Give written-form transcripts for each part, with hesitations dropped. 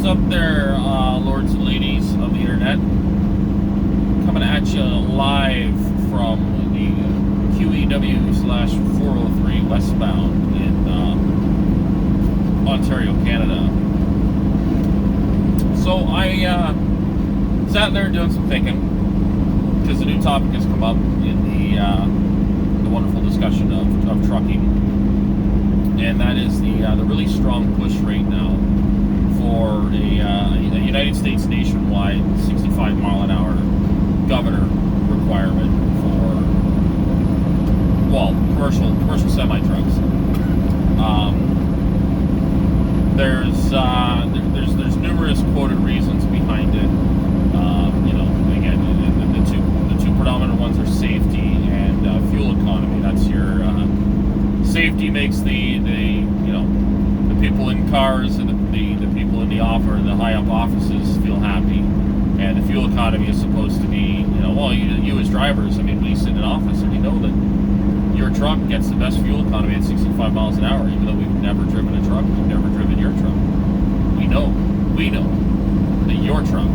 What's up there, lords and ladies of the internet? Coming at you live from the QEW/403 westbound in Ontario, Canada. So I sat there doing some thinking because a new topic has come up in the wonderful discussion of trucking, and that is the really strong push right now for a United States nationwide 65 mile an hour governor requirement for, well, commercial semi trucks. There's numerous quoted reasons behind it. Again, the two predominant ones are safety and fuel economy. That's your safety makes the people in cars and the people in the high up offices feel happy, and the fuel economy is supposed to be, you as drivers, I mean, we sit in an office and we know that your truck gets the best fuel economy at 65 miles an hour, even though we've never driven a truck, we've never driven your truck. We know that your truck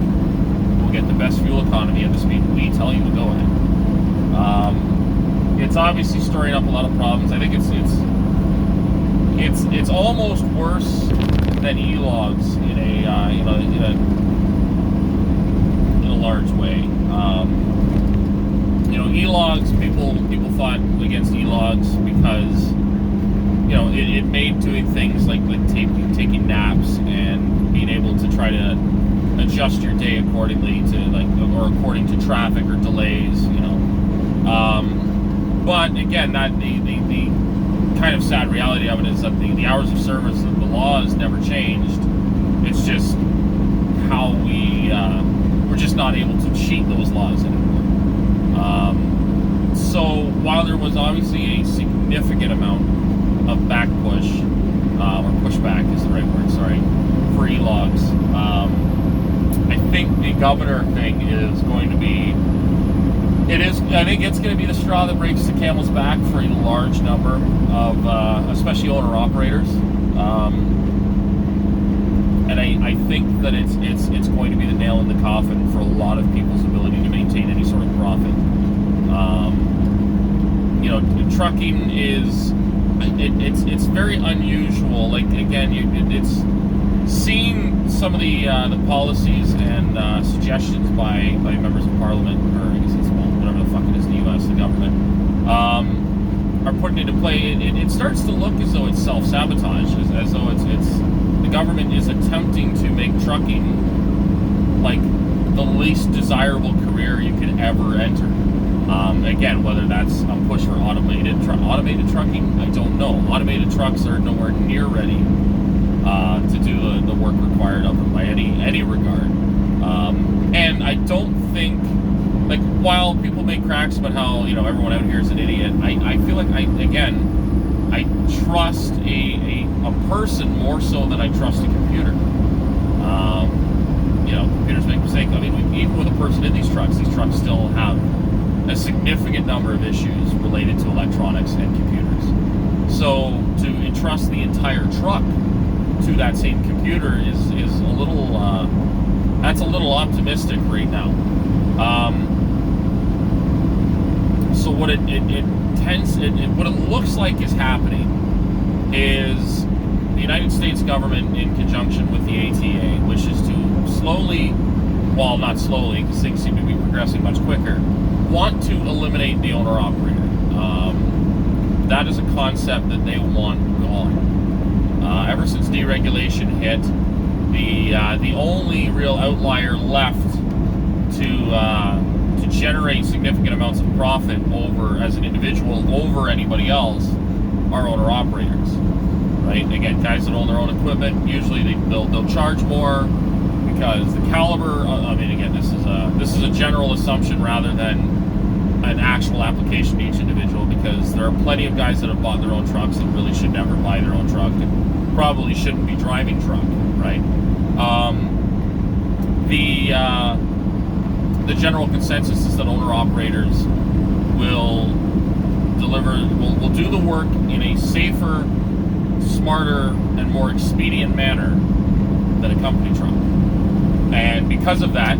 will get the best fuel economy at the speed we tell you to go at. It's obviously stirring up a lot of problems. I think it's almost worse than e-logs in a large way. E-logs, people fought against e-logs because it made doing things like taking naps and being able to try to adjust your day accordingly to or according to traffic or delays. But again, that the kind of sad reality of it is that the hours of service of the law has never changed. It's just how we're just not able to cheat those laws anymore. So while there was obviously a significant amount of back push, or pushback is the right word, sorry, for e-logs, I think the governor thing is going to be, I think it's going to be the straw that breaks the camel's back for a large number of, especially owner-operators. And I think that it's going to be the nail in the coffin for a lot of people's ability to maintain any sort of profit. Trucking is, it's very unusual. Like, again, it's seeing some of the policies and suggestions by members of parliament, or I guess it's, whatever the fuck it is in the U.S., the government, are putting into play. It starts to look as though it's self-sabotage, as though it's the government is attempting to make trucking like the least desirable career you could ever enter. Again, whether that's a push for automated trucking, I don't know. Automated trucks are nowhere near ready to do the work required of them by any regard. And I don't think, like, while people make cracks about how everyone out here is an idiot, I feel like I trust a person more so than I trust a computer. Computers make mistakes. I mean, even with a person in these trucks still have a significant number of issues related to electronics and computers. So to entrust the entire truck to that same computer is a little that's a little optimistic right now. So what it looks like is happening is the United States government, in conjunction with the ATA, wishes to slowly, well, not slowly, because things seem to be progressing much quicker, want to eliminate the owner-operator. That is a concept that they want gone. Ever since deregulation hit, the only real outlier left to generate significant amounts of profit as an individual over anybody else are owner-operators. Right? Again, guys that own their own equipment, usually they'll charge more because the caliber. I mean, again, this is a general assumption rather than an actual application to each individual, because there are plenty of guys that have bought their own trucks that really should never buy their own truck and probably shouldn't be driving truck. Right? The general consensus is that owner-operators will do the work in a safer, smarter, and more expedient manner than a company truck. And because of that,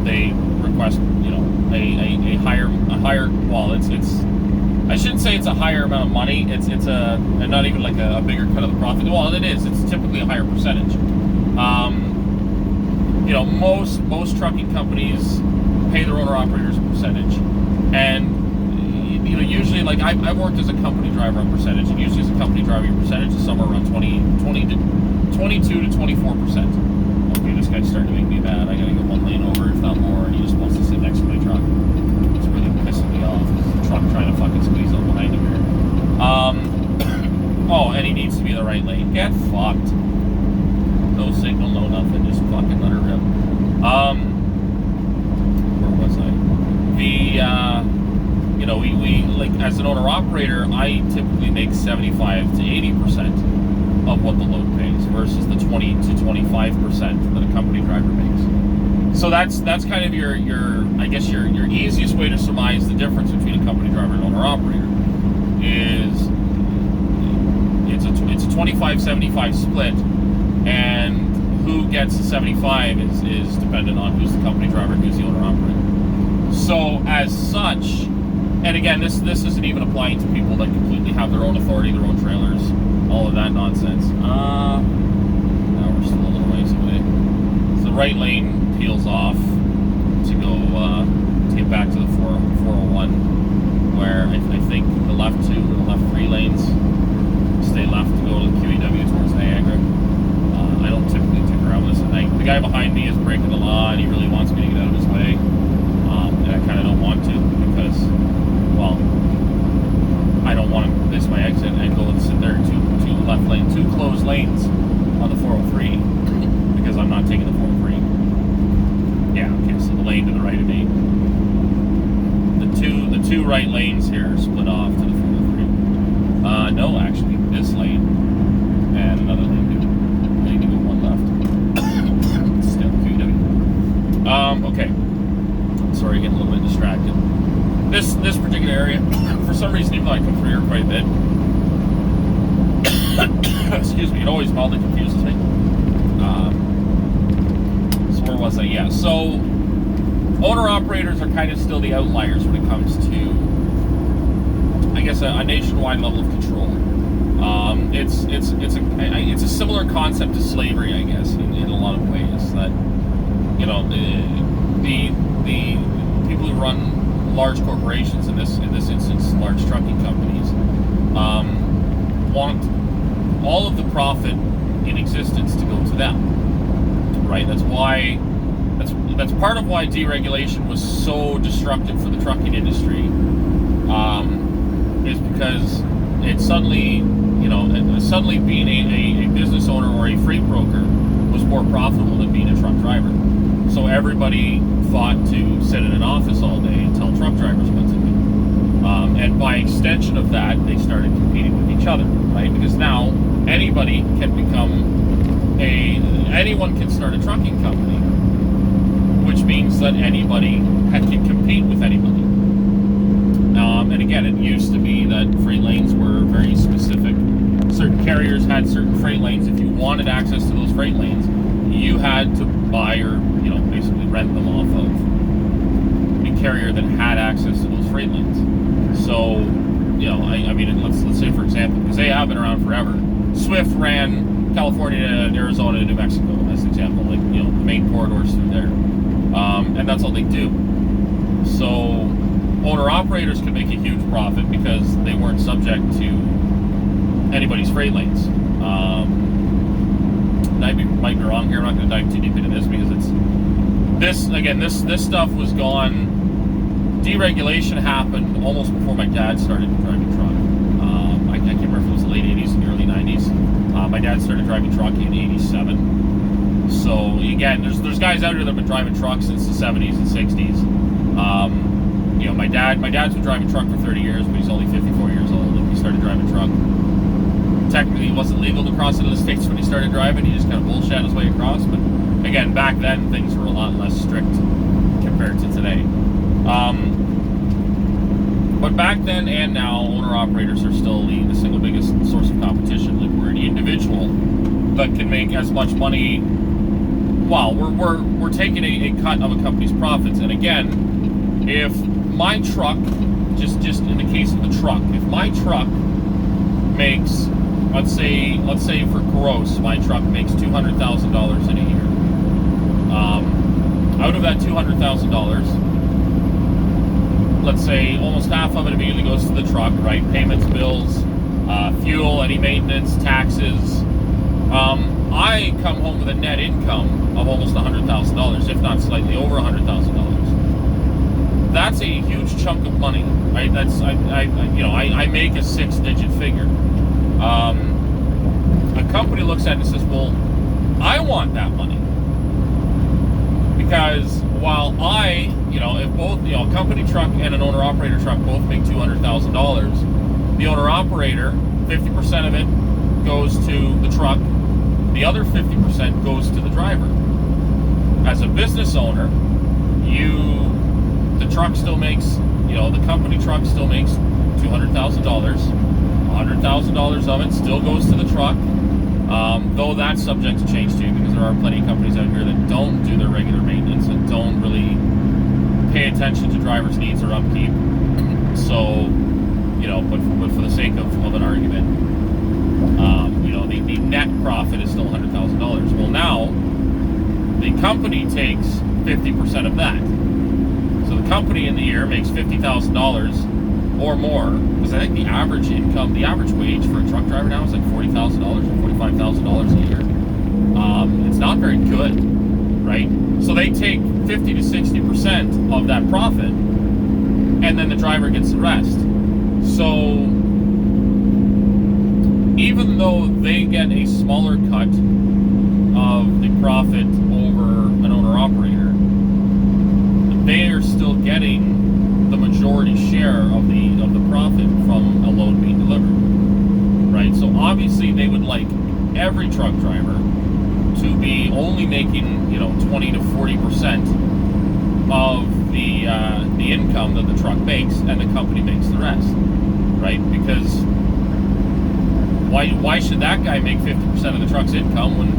they request, a higher, well, it's I shouldn't say it's a higher amount of money. It's and not even like a bigger cut of the profit. Well, it is. It's typically a higher percentage. Most trucking companies pay their owner operators a percentage, and usually, like I've worked as a company driver on percentage, and usually as a company driver, your percentage is somewhere around 22 to 24%. Okay, this guy's starting to make me mad. I gotta go one lane over, if not more, and he just wants to sit next to my truck. It's really pissing me off. There's a truck trying to fucking squeeze up behind him here. And he needs to be in the right lane. Get fucked. No signal, no nothing, just fucking let her rip. Where was I? We like, as an owner operator, I typically make 75 to 80% of what the load pays versus the 20 to 25% that a company driver makes. So that's kind of your easiest way to surmise the difference between a company driver and owner operator is it's a 25-75 split, and who gets the 75 is dependent on who's the company driver and who's the owner operator. So as such, and again, this isn't even applying to people that completely have their own authority, their own trailers, all of that nonsense. Now we're still a little ways away. So the right lane peels off to go to get back to the 401, where I think the left 2 or the left 3 lanes stay left to go to the QEW towards Niagara. I don't typically tick around this at night. The guy behind me is breaking the law, and he really wants me to get out of his way. And I kind of don't want to because, well, I don't want to miss my exit and go and sit there two left lane, 2 closed lanes on the 403 because I'm not taking the 403. Yeah, okay, so the lane to the right of me. The two right lanes here are split off to the 403. No, actually, this lane and another lane to go one left. Still QW. Okay. Sorry, getting a little bit distracted. This particular area, for some reason, even though I come through here quite a bit, excuse me, it always mildly confuses me. So where was I? Yeah, so owner-operators are kind of still the outliers when it comes to, I guess, a nationwide level of control. It's a similar concept to slavery, I guess, in a lot of ways. That the people who run large corporations, in this instance, large trucking companies, want all of the profit in existence to go to them. Right? That's why. That's part of why deregulation was so destructive for the trucking industry. Is because it suddenly being a business owner or a freight broker was more profitable than being a truck driver. So everybody fought to sit in an office all day and tell truck drivers what to do. And by extension of that, they started competing with each other, right? Because now anyone can start a trucking company, which means that anybody can compete with anybody. And again, it used to be that freight lanes were very specific. Certain carriers had certain freight lanes. If you wanted access to those freight lanes, you had to buy or basically rent them off of a carrier that had access to those freight lanes. So, let's say, for example, because they have been around forever, Swift ran California to Arizona to New Mexico, as an example, the main corridors through there. And that's all they do. So owner-operators could make a huge profit because they weren't subject to anybody's freight lanes. I might be wrong here. I'm not going to dive too deep into this because this stuff was gone. Deregulation happened almost before my dad started driving truck. I can't remember if it was the late 80s and the early 90s. My dad started driving truck in 87. So again, there's guys out there that have been driving trucks since the 70s and 60s. My dad's been driving truck for 30 years, but he's only 54 years old, and he started driving truck. Technically, it wasn't legal to cross into the States when he started driving. He just kind of bullshit his way across. But again, back then, things were a lot less strict compared to today. But back then and now, owner-operators are still the single biggest source of competition. Like, where the individual that can make as much money. Well, we're taking a cut of a company's profits. And again, if my truck, just in the case of the truck, if my truck makes, let's say for gross, my truck makes $200,000 in a year. Out of that $200,000, let's say almost half of it immediately goes to the truck, right? Payments, bills, fuel, any maintenance, taxes. I come home with a net income of almost $100,000, if not slightly over $100,000. That's a huge chunk of money, right? I make a 6-digit figure. A company looks at it and says, well, I want that money. Because while if both, a company truck and an owner-operator truck both make $200,000, the owner-operator, 50% of it goes to the truck, the other 50% goes to the driver. As a business owner, the truck still makes, the company truck still makes $200,000. $100,000 of it still goes to the truck, though that's subject to change too, because there are plenty of companies out here that don't do their regular maintenance and don't really pay attention to drivers' needs or upkeep. So, but for the sake of an argument, the net profit is still $100,000. Well, now the company takes 50% of that. So the company in the year makes $50,000 or more, because I think the average income, the average wage for a truck driver now is like $40,000 or $45,000 a year. It's not very good, right? So they take 50 to 60% of that profit, and then the driver gets the rest. So even though they get a smaller cut of the profit over an owner-operator, they are still getting the majority share of the profit from a load being delivered, right? So obviously they would like every truck driver to be only making 20 to 40% of the income that the truck makes, and the company makes the rest, right? Because why should that guy make 50% of the truck's income when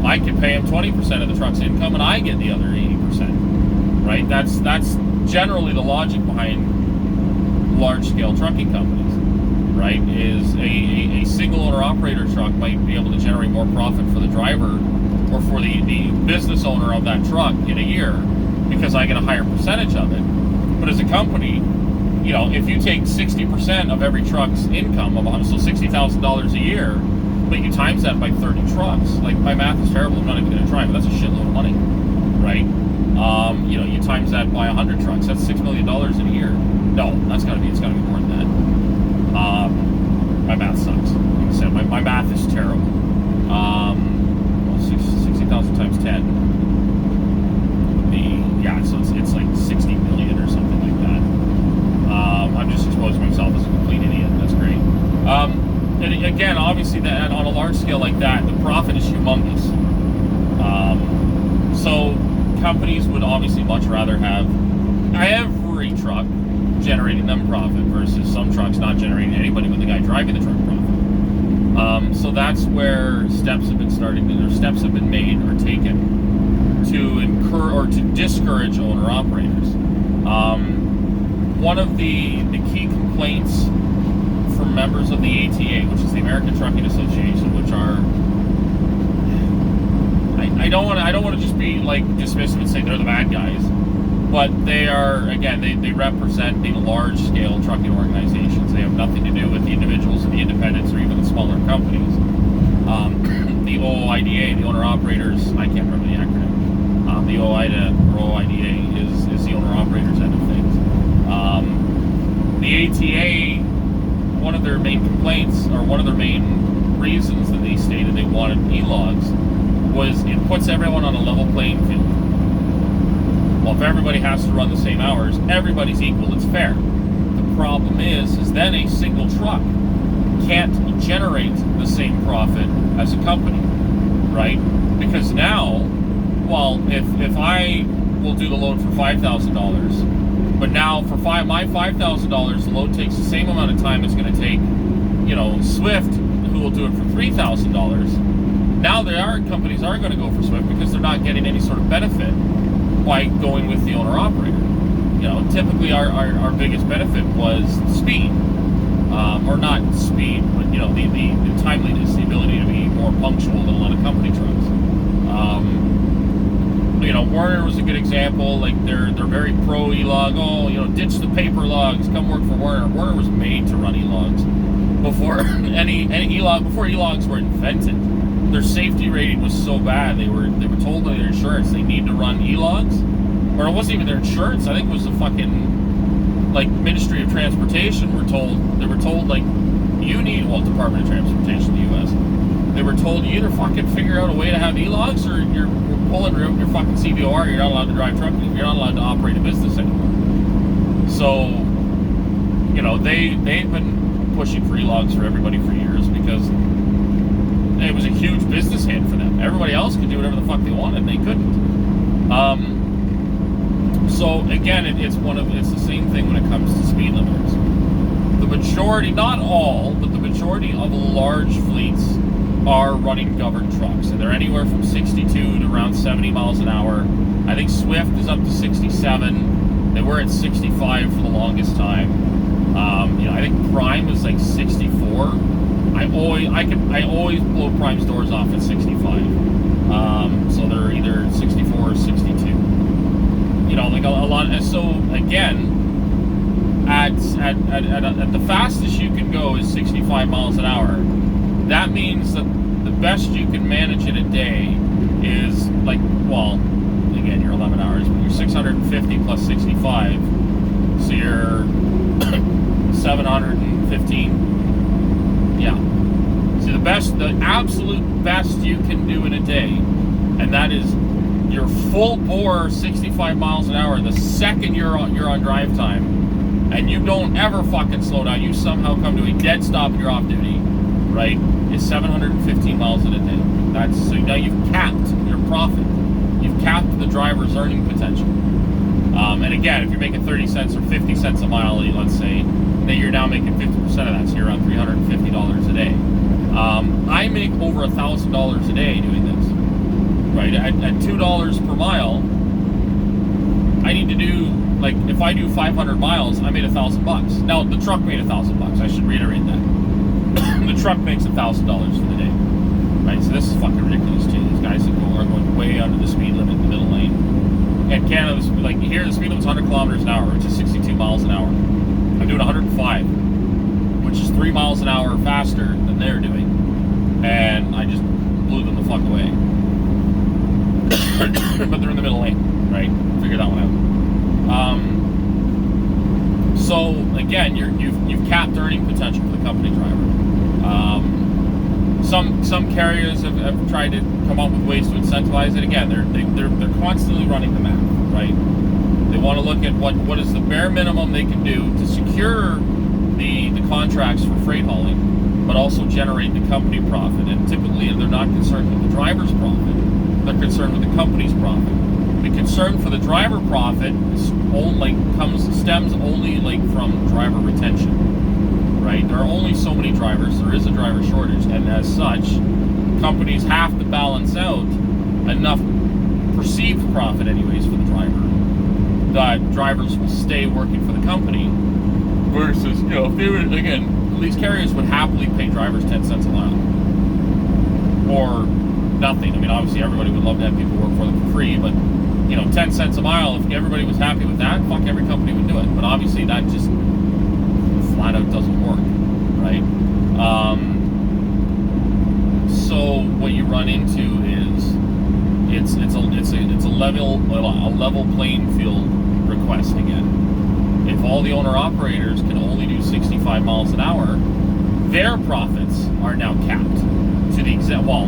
I could pay him 20% of the truck's income and I get the other 80%, right? That's generally the logic behind large-scale trucking companies, right? Is a single owner-operator truck might be able to generate more profit for the driver or for the business owner of that truck in a year because I get a higher percentage of it. But as a company, if you take 60% of every truck's income, so $60,000 a year, but you times that by 30 trucks, like my math is terrible, I'm not even going to try, but that's a shitload of money, right? You times that by 100 trucks, that's $6 million in a year. No, it's got to be more than that. My math sucks. Like I said, my math is terrible. 60,000 times 10 would be, so it's like 60 million or something like that. I'm just exposing myself as a complete idiot. That's great. And again, obviously, that on a large scale like that, the profit is humongous. So companies would obviously much rather have every truck generating them profit versus some trucks not generating anybody with the guy driving the truck profit. So that's where steps have been made or taken to incur or to discourage owner-operators. One of the key complaints from members of the ATA, which is the American Trucking Association, which are, I don't want to just be like dismissive and say they're the bad guys, but they are, again, they represent the large-scale trucking organizations. They have nothing to do with the individuals and the independents or even the smaller companies. The OOIDA, the owner-operators, I can't remember the acronym. The OOIDA is the owner-operators end of things. The ATA, one of their main complaints, or one of their main reasons that they stated they wanted e-logs, was it puts everyone on a level playing field. Well, if everybody has to run the same hours, everybody's equal, it's fair. The problem is then a single truck can't generate the same profit as a company, right? Because now, well, if I will do the load for $5,000, but now for my $5,000, the load takes the same amount of time it's going to take, Swift, who will do it for $3,000. Now companies are going to go for Swift because they're not getting any sort of benefit by going with the owner-operator. Typically our biggest benefit was speed, or not speed, but the timeliness, the ability to be more punctual than a lot of company trucks. Werner was a good example. Like they're very pro e-log. Oh, ditch the paper logs, come work for Werner. Werner was made to run e-logs before before e-logs were invented. Their safety rating was so bad. They were told by their insurance they need to run e-logs, or it wasn't even their insurance. I think it was the fucking Ministry of Transportation. They were told Department of Transportation in the U.S. They were told you either fucking figure out a way to have e-logs or you're pulling your fucking CVOR. You're not allowed to drive truck. You're not allowed to operate a business anymore. So, they've been pushing for e-logs for everybody for years because it was a huge business hit for them. Everybody else could do whatever the fuck they wanted, and they couldn't. So again, it's the same thing when it comes to speed limiters. The majority, not all, but the majority of large fleets are running governed trucks, and they're anywhere from 62 to around 70 miles an hour. I think Swift is up to 67. They were at 65 for the longest time. I think Prime was like 64. I always blow Prime's doors off at 65. So they're either 64 or 62. A lot. And so again, at the fastest you can go is 65 miles an hour. That means that the best you can manage in a day is again, you're 11 hours, but you're 650 plus 65, so you're 715. Yeah. See, the absolute best you can do in a day, and that is your full bore 65 miles an hour the second you're on drive time, and you don't ever fucking slow down. You somehow come to a dead stop and you're off duty, right? Is 715 miles in a day. So now you've capped your profit. You've capped the driver's earning potential. And again, if you're making 30 cents or 50 cents a mile, let's say, then you're now making 50% of that, so you're around $350 a day. I make over $1,000 a day doing this. Right, at $2 per mile, I need to do if I do 500 miles, I made $1,000. Now the truck made $1,000. I should reiterate that. The truck makes $1,000 for the day. Right, so this is fucking ridiculous too. These guys are going way under the speed limit in the middle lane. And Canada's here the speed limit's 100 kilometers an hour, which is 62 miles an hour. I'm doing 105, which is 3 miles an hour faster than they're doing, and I just blew them the fuck away. But they're in the middle lane, right? Figure that one out. So again, you've capped earning potential for the company driver. Some carriers have tried to come up with ways to incentivize it. Again, they're constantly running the math, right? They want to look at what is the bare minimum they can do to secure the contracts for freight hauling, but also generate the company profit. And typically, they're not concerned with the driver's profit. They're concerned with the company's profit. The concern for the driver profit stems only from driver retention, right? There are only so many drivers. There is a driver shortage, and as such, companies have to balance out enough perceived profit, anyways, for the driver, that drivers will stay working for the company. Versus, if they were, again, these carriers would happily pay drivers 10 cents a mile, or nothing. I mean, obviously everybody would love to have people work for them for free, but 10 cents a mile, if everybody was happy with that, fuck, every company would do it. But obviously that just flat out doesn't work, right? So what you run into is it's a level playing field request again. If all the owner operators can only do 65 miles an hour, their profits are now capped to the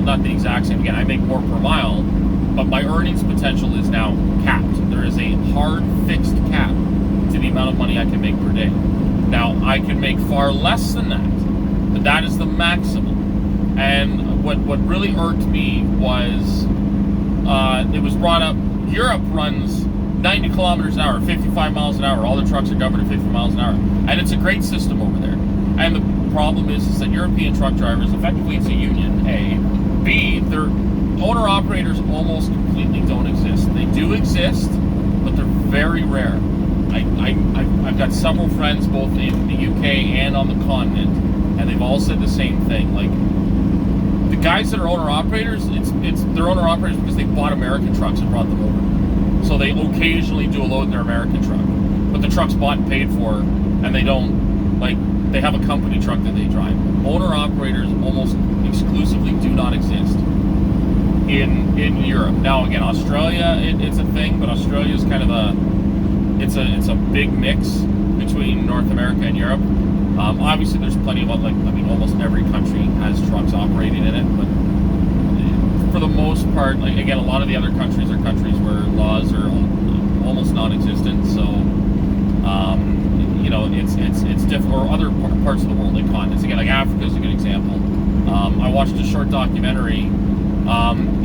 not the exact same. Again, I make more per mile, but my earnings potential is now capped. There is a hard fixed cap to the amount of money I can make per day. Now, I can make far less than that, but that is the maximum. And what really irked me was it was brought up, Europe runs 90 kilometers an hour, 55 miles an hour. All the trucks are governed at 50 miles an hour. And it's a great system over there. And the problem is that European truck drivers, effectively it's a union, A. B, their owner-operators almost completely don't exist. They do exist, but they're very rare. I've got several friends both in the UK and on the continent, and they've all said the same thing. Like, the guys that are owner-operators, they're owner-operators because they bought American trucks and brought them over. So they occasionally do a load in their American truck. But the truck's bought and paid for, and they don't, like, they have a company truck that they drive. Owner-operators almost exclusively do not exist in Europe. Now, again, Australia, it's a thing, but Australia is kind of it's a big mix between North America and Europe. Obviously, there's plenty of, almost every country has trucks operating in it, but for the most part, like, again, a lot of the other countries are countries where laws are almost non-existent, so, it's different, or other parts of the world, like continents. Again, like Africa is a good example. I watched a short documentary.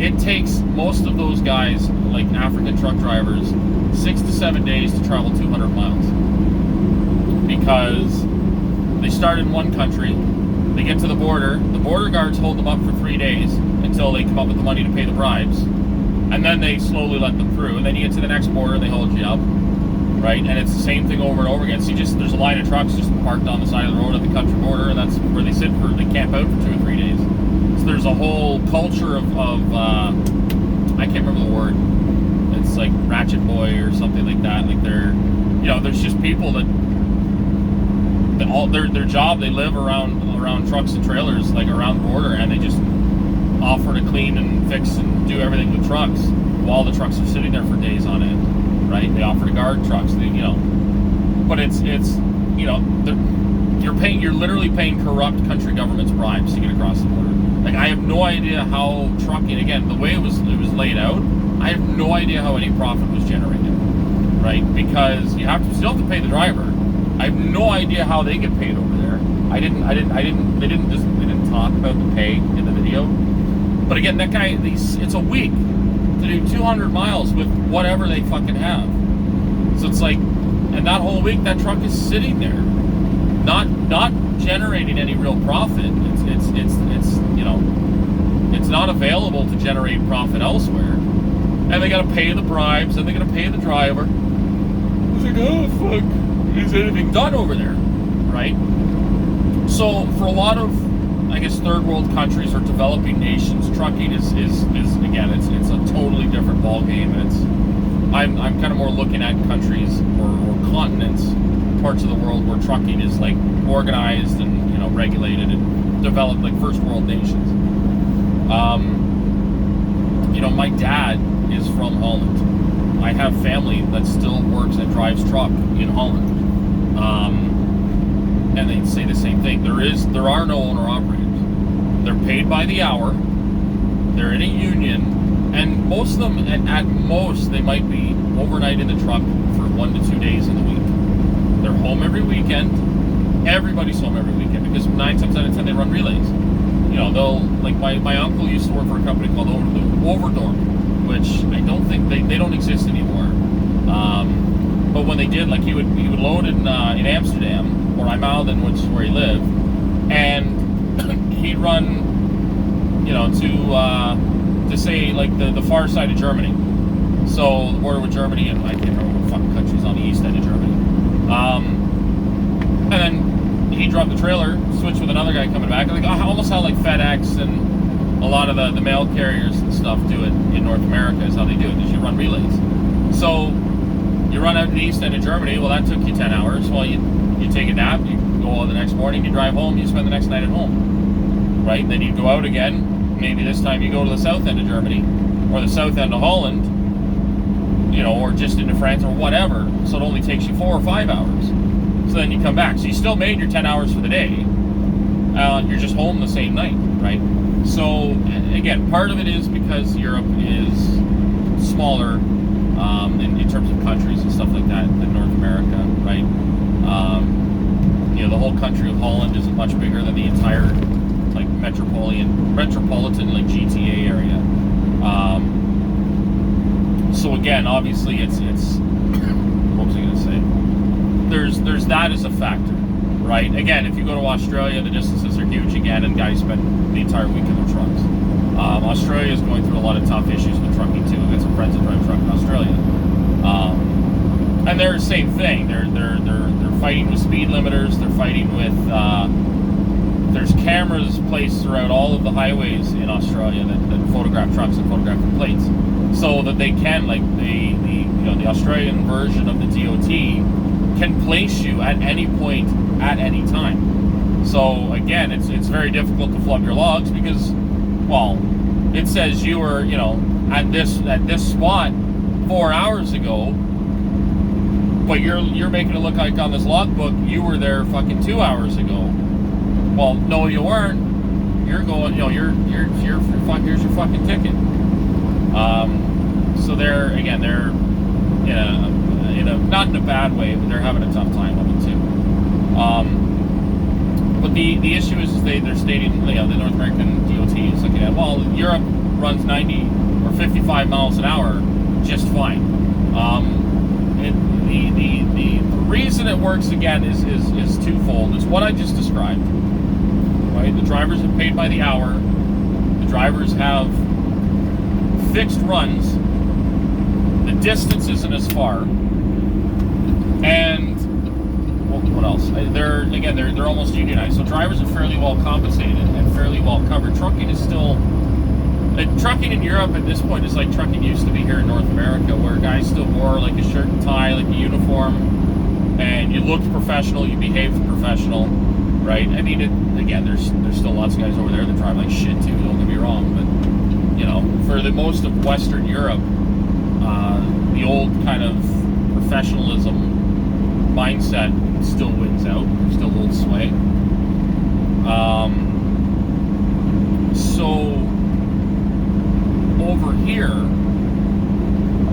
It takes most of those guys, like African truck drivers, 6 to 7 days to travel 200 miles. Because they start in one country, they get to the border guards hold them up for 3 days until they come up with the money to pay the bribes, and then they slowly let them through, and then you get to the next border, they hold you up, right? And it's the same thing over and over again. So there's a line of trucks just parked on the side of the road at the country border, and that's where they camp out for 2 or 3 days. So there's a whole culture of I can't remember the word. It's like ratchet boy or something like that. Like there's just people that all their job, they live around trucks and trailers, like around the border, and they just offer to clean and fix and do everything with trucks while the trucks are sitting there for days on end, right? They offer to guard trucks, but you're literally paying corrupt country governments bribes to get across the border. Like, I have no idea how trucking, again, the way it was laid out, I have no idea how any profit was generated, right? Because you still have to pay the driver. I have no idea how they get paid over there. They didn't talk about the pay in the video. But again, that guy, it's a week to do 200 miles with whatever they fucking have. So it's like, and that whole week, that truck is sitting there, not generating any real profit. It's not available to generate profit elsewhere. And they gotta pay the bribes, and they gotta pay the driver. It's like, oh fuck, is anything done over there, right? So for a lot of, I guess, third world countries or developing nations, trucking is again, it's a totally different ballgame. And I'm kind of more looking at countries or continents, parts of the world where trucking is like organized and regulated and developed, like first world nations. My dad is from Holland. I have family that still works and drives truck in Holland. And they say the same thing. There are no owner operators. They're paid by the hour. They're in a union, and most of them, at most, they might be overnight in the truck for 1 to 2 days in the week. They're home every weekend. Everybody's home every weekend because 9 times out of 10 they run relays. They'll, like, my uncle used to work for a company called Overdorp, which I don't think they don't exist anymore. But when they did, like, he would load in Amsterdam or IJmuiden, which is where he lived, and he'd run, to say, like, the far side of Germany. So the border with Germany, and I can't remember what fucking country's on the east end of Germany. And then he'd drop the trailer, switch with another guy coming back, like almost how like FedEx and a lot of the mail carriers and stuff do it in North America is how they do it, is you run relays. So you run out to the east end of Germany, well, that took you 10 hours. Well, you take a nap, you go on the next morning, you drive home, you spend the next night at home, right? Then you go out again, maybe this time you go to the south end of Germany, or the south end of Holland, or just into France or whatever, so it only takes you 4 or 5 hours. So then you come back. So you still made your 10 hours for the day. You're just home the same night, right? So, again, part of it is because Europe is smaller in terms of countries and stuff like that than North America, right? The whole country of Holland is much bigger than the entire, like, metropolitan, like, GTA area. So again, obviously, it's what was I going to say? There's that as a factor. right? Again, if you go to Australia, the distances are huge again, and guys spend the entire week in their trucks. Australia is going through a lot of tough issues with trucking too. I've got some friends that drive truck in Australia, and they're the same thing. They're fighting with speed limiters. They're fighting with there's cameras placed throughout all of the highways in Australia that photograph trucks and photograph the plates, so that they can, like the Australian version of the DOT can place you at any point at any time. So again, it's very difficult to flub your logs because, well, it says you were at this spot 4 hours ago, but you're making it look like on this logbook you were there fucking 2 hours ago. Well, no, you weren't. You're going, here's your fucking ticket. So they're in a not in a bad way, but they're having a tough time of it too. But the issue is they're stating, the North American DOT is looking at, well, Europe runs 90 or 55 miles an hour just fine. The reason it works again is twofold. It's what I just described. Right? The drivers are paid by the hour. The drivers have fixed runs. The distance isn't as far. And what else? They're almost unionized. So drivers are fairly well compensated and fairly well covered. Trucking is still trucking in Europe at this point is like trucking used to be here in North America, where guys still wore like a shirt and tie, like a uniform, and you looked professional, you behaved professional, right? I mean, there's still lots of guys over there that drive like shit too. Don't get me wrong, but for the most of Western Europe, the old kind of professionalism mindset still wins out. Still holds sway. So over here,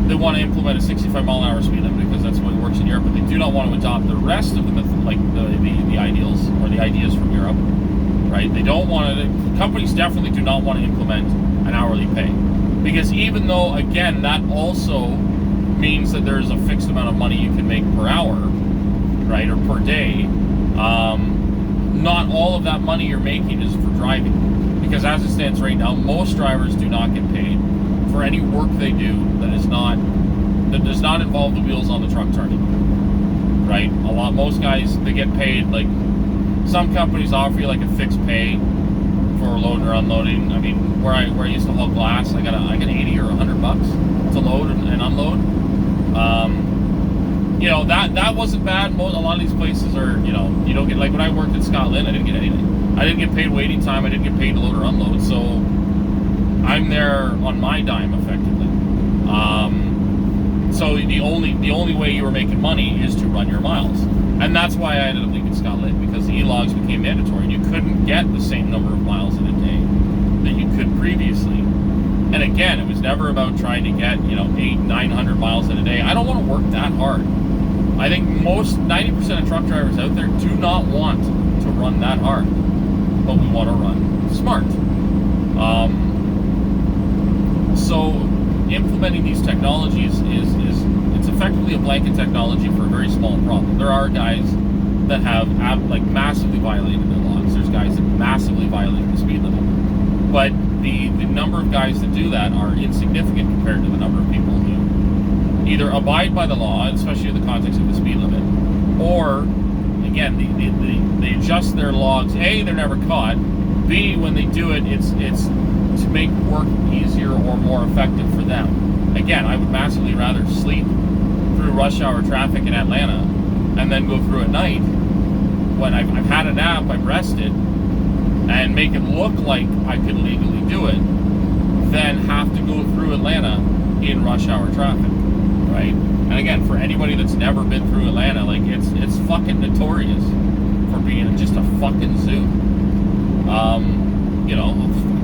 they want to implement a 65 mile an hour speed limit because that's what works in Europe, but they do not want to adopt the rest of the ideals or the ideas from Europe, right? They don't want to. Companies definitely do not want to implement an hourly pay, because even though, again, that also means that there's a fixed amount of money you can make per hour, right, or per day. Not all of that money you're making is for driving, because as it stands right now, most drivers do not get paid for any work they do that does not involve the wheels on the truck turning, right? Most guys, they get paid, like, some companies offer you like a fixed pay for loading or unloading. I mean, where I used to haul glass, I got 80 or $100 to load and unload. That wasn't bad. A lot of these places are, you don't get, like when I worked in Scotland, I didn't get anything. I didn't get paid waiting time. I didn't get paid to load or unload. So I'm there on my dime, effectively. So the only way you were making money is to run your miles, and that's why I ended up leaving Scotland, because the e-logs became mandatory, and you couldn't get the same number of miles in a day that you could previously. And again, it was never about trying to get 800-900 miles in a day. I don't want to work that hard. I think 90% of truck drivers out there do not want to run that hard, but we want to run smart. So implementing these technologies it's effectively a blanket technology for a very small problem. There are guys that have massively violated their laws. There's guys that massively violate the speed limit, but the number of guys that do that are insignificant compared to the number of people who either abide by the law, especially in the context of the speed limit, or again they adjust their logs. A, they're never caught. B, when they do it, it's to make work easier or more effective for them. Again, I would massively rather sleep through rush hour traffic in Atlanta and then go through at night when I've had a nap, I'm rested, and make it look like I could legally do it, than have to go through Atlanta in rush hour traffic, right? And again, for anybody that's never been through Atlanta, like it's fucking notorious for being just a fucking zoo.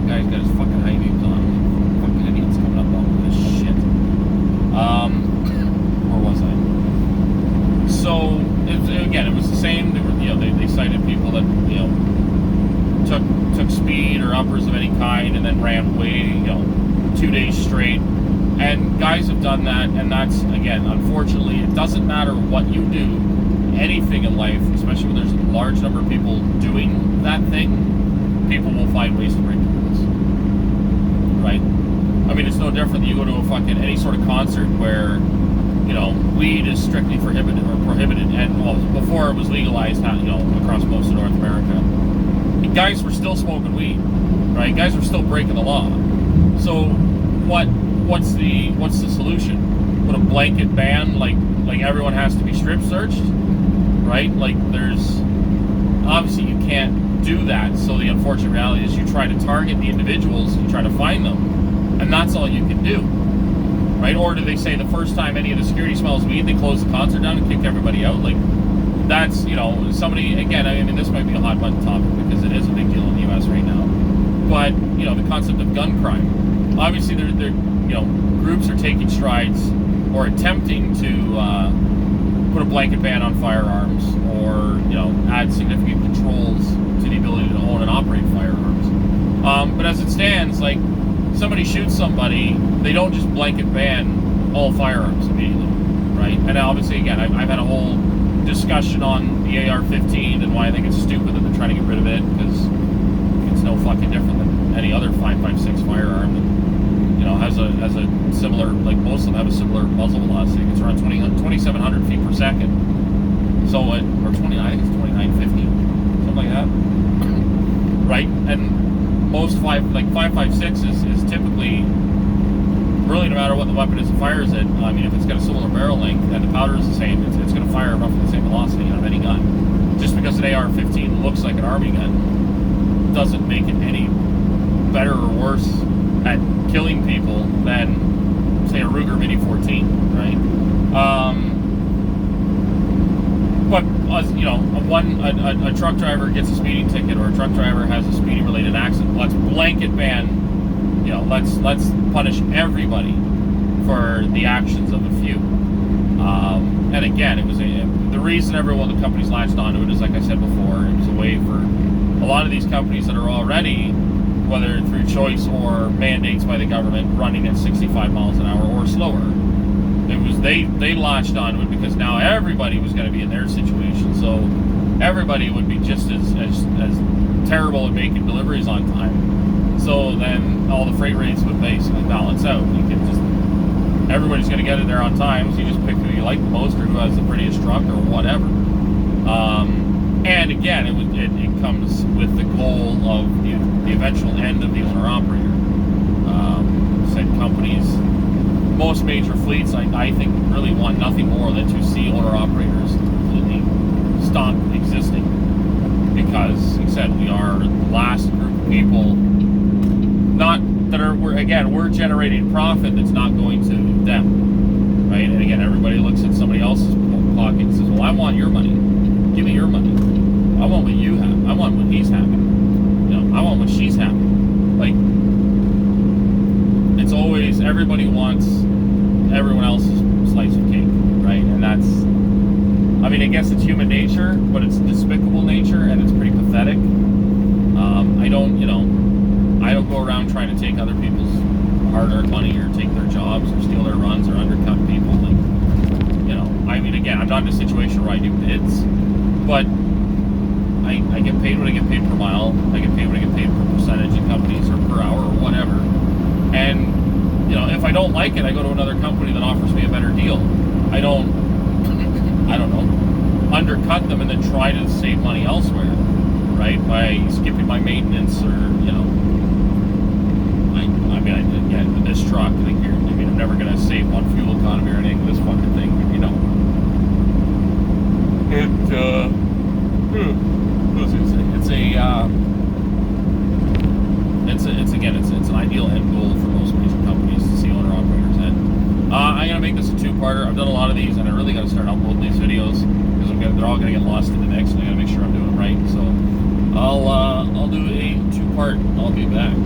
Guy's got his fucking high beams on. Fucking idiots coming up all this shit. Where was I? So it was the same. They cited people that took speed or uppers of any kind and then ran way 2 days straight. And guys have done that, and that's, again, unfortunately, it doesn't matter what you do anything in life, especially when there's a large number of people doing that thing, people will find ways to break the rules. Right? I mean, it's no different than you go to a fucking any sort of concert where, you know, weed is strictly prohibited, and well, before it was legalized, you know, across most of North America, guys were still smoking weed, right? Guys were still breaking the law. So, what's the solution? Put a blanket ban, like everyone has to be strip searched, right? Like, there's obviously you can't do that. So the unfortunate reality is you try to target the individuals, you try to find them, and that's all you can do. Right? Or do they say the first time any of the security smells weed, they close the concert down and kick everybody out? Like, that's, you know, somebody, again, I mean, this might be a hot button topic because it is a big deal in the U.S. right now. But, you know, the concept of gun crime. Obviously, they're you know, groups are taking strides or attempting to put a blanket ban on firearms or, you know, add significant controls to the ability to own and operate firearms. But as it stands, like, somebody shoots somebody, they don't just blanket ban all firearms immediately, right? And obviously, again, I've had a whole discussion on the AR-15 and why I think it's stupid that they're trying to get rid of it, because it's no fucking different than any other 5.56 firearm that, you know, has a similar, like most of them have a similar muzzle velocity. It's around 2,700 feet per second. So, or 20, I think it's 2,950, something like that, right? And most 5.56 is typically, really, no matter what the weapon is that fires it, I mean, if it's got a similar barrel length and the powder is the same, it's going to fire roughly the same velocity out of any gun. Just because an AR-15 looks like an army gun doesn't make it any better or worse at killing people than, say, a Ruger Mini 14, right? But, you know, a truck driver gets a speeding ticket, or a truck driver has a speeding-related accident. Let's blanket ban, you know, let's punish everybody for the actions of a few. And again, it was the reason everyone, the companies latched onto it is, like I said before, it was a way for a lot of these companies that are already, whether through choice or mandates by the government, running at 65 miles an hour or slower. It was they latched onto it because now everybody was going to be in their situation, so everybody would be just as terrible at making deliveries on time. So then all the freight rates would basically balance out. You can just, everybody's going to get in there on time, so you just pick who you like the most or who has the prettiest truck or whatever. And again, it comes with the goal of the eventual end of the owner-operator. Said companies, most major fleets, I think, really want nothing more than to see owner-operators completely stop existing. Because, like I said, we are the last group of people, not that are, we're generating profit that's not going to them, right? And again, everybody looks at somebody else's pocket and says, well, I want your money. Give me your money. I want what you have. I want what he's having. You know, I want what she's having. Like, it's always, everybody wants everyone else's slice of cake, right? And that's, I mean, I guess it's human nature, but it's despicable nature, and it's pretty pathetic. I don't go around trying to take other people's hard-earned money or take their jobs or steal their runs or undercut people. Like, you know, I mean, again, I'm not in a situation where I do bids, but I get paid what I get paid per mile. I get paid what I get paid per percentage in companies or per hour or whatever. And, you know, if I don't like it, I go to another company that offers me a better deal. I don't know, undercut them and then try to save money elsewhere, right? By skipping my maintenance or, you know, again, with this truck, I'm never going to save on fuel economy or anything with this fucking thing, you know. It's an ideal end goal for most major companies to see owner-operators in. I'm going to make this a two-parter. I've done a lot of these, and I really got to start uploading these videos because they're all going to get lost in the mix, and I got to make sure I'm doing it right. So I'll do a two-part. I'll be back.